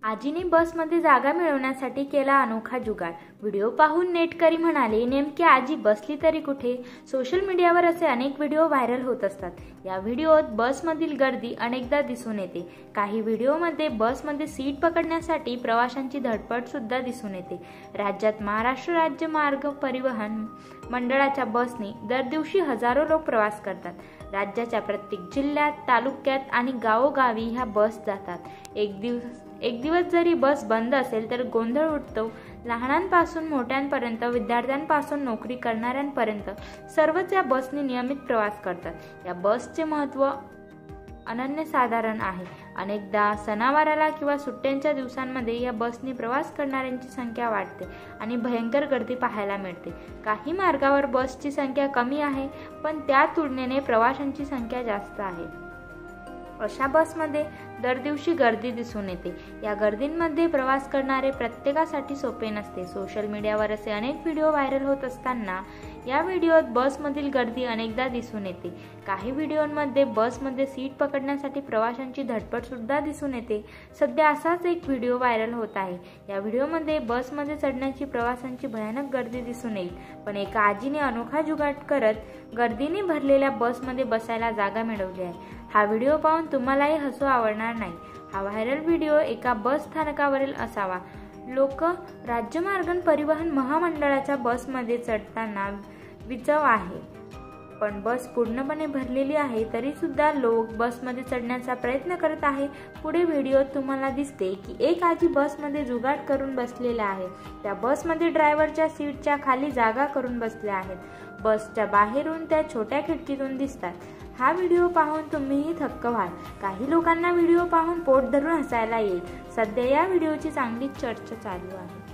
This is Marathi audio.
आजीने बसमध्ये जागा मिळवण्यासाठी केला अनोखा जुगाड। व्हिडिओ पाहून नेटकरी म्हणाले, नेमकी आजी बसली तरी कुठे? सोशल मीडियावर असे अनेक व्हिडिओ व्हायरल होत असतात। या व्हिडिओत बसमधील गर्दी अनेकदा दिसून येते। काही व्हिडिओमध्ये बसमध्ये सीट पकडण्यासाठी प्रवाशांची धडपड सुद्धा दिसून येते। राज्यात महाराष्ट्र राज्य मार्ग परिवहन मंडळाच्या बसने दर दिवशी हजारो लोक प्रवास करतात। राज्याच्या प्रत्येक जिल्ह्यात, तालुक्यात आणि गावोगावी ह्या बस जातात। एक दिवस जरी बस बंद असेल तर गोंधळ उडतो। लहानांपासून मोठ्यांपर्यंत, विद्यार्थ्यांपासून नोकरी करणाऱ्यांपर्यंत सर्वच या बसने नियमित प्रवास करतात। या बसचे महत्त्व अनन्यसाधारण आहे। अनेकदा सणावाराला किंवा सुट्ट्यांच्या दिवसांमध्ये या बसने प्रवास करणाऱ्यांची संख्या वाढते आणि भयंकर गर्दी पाहायला मिळते। काही मार्गावर बसची संख्या कमी आहे, पण त्या तुलनेने प्रवाशांची संख्या जास्त आहे। अशा बसमध्ये दर दिवशी गर्दी दिसून येते। या गर्दींमध्ये प्रवास करणारे प्रत्येकासाठी सोपे नसते। सोशल मीडियावर असे अनेक व्हिडिओ व्हायरल होत असताना या व्हिडिओत बसमधील गर्दी अनेकदा दिसून येते। काही व्हिडिओमध्ये बसमध्ये सीट पकडण्यासाठी प्रवाशांची धडपड सुद्धा दिसून येते। सध्या असाच एक व्हिडिओ व्हायरल होत आहे। या व्हिडिओमध्ये बसमध्ये चढण्याची प्रवाशांची भयानक गर्दी दिसून येईल, पण एका आजीने अनोखा जुगाड करत गर्दीने भरलेल्या बसमध्ये बसायला जागा मिळवली आहे। हा व्हिडिओ पाहून तुम्हालाही हसू आवडणार नाही। हा व्हायरल व्हिडिओ एका बस स्थानकावरील असावा। लोक राज्यमार्ग परिवहन महामंडळाच्या बसमध्ये चढताना विचव आहे, पण बस पूर्णपणे भरलेली आहे तरी सुद्धा लोक बसमध्ये चढण्याचा प्रयत्न करत आहे। पुढे व्हिडिओत तुम्हाला दिसते की एक आजी बसमध्ये जुगाड करून बसलेल्या आहे। त्या बसमध्ये ड्रायव्हरच्या सीटच्या खाली जागा करून बसल्या आहेत। बसच्या बाहेरून त्या छोट्या खिडकीतून दिसतात। हा व्हिडिओ पाहून तुम्हीही थक्क व्हाल। काही लोकांना व्हिडिओ पाहून पोट धरून हसायला येईल। सध्या या व्हिडिओची चांगलीच चर्चा चालू आहे।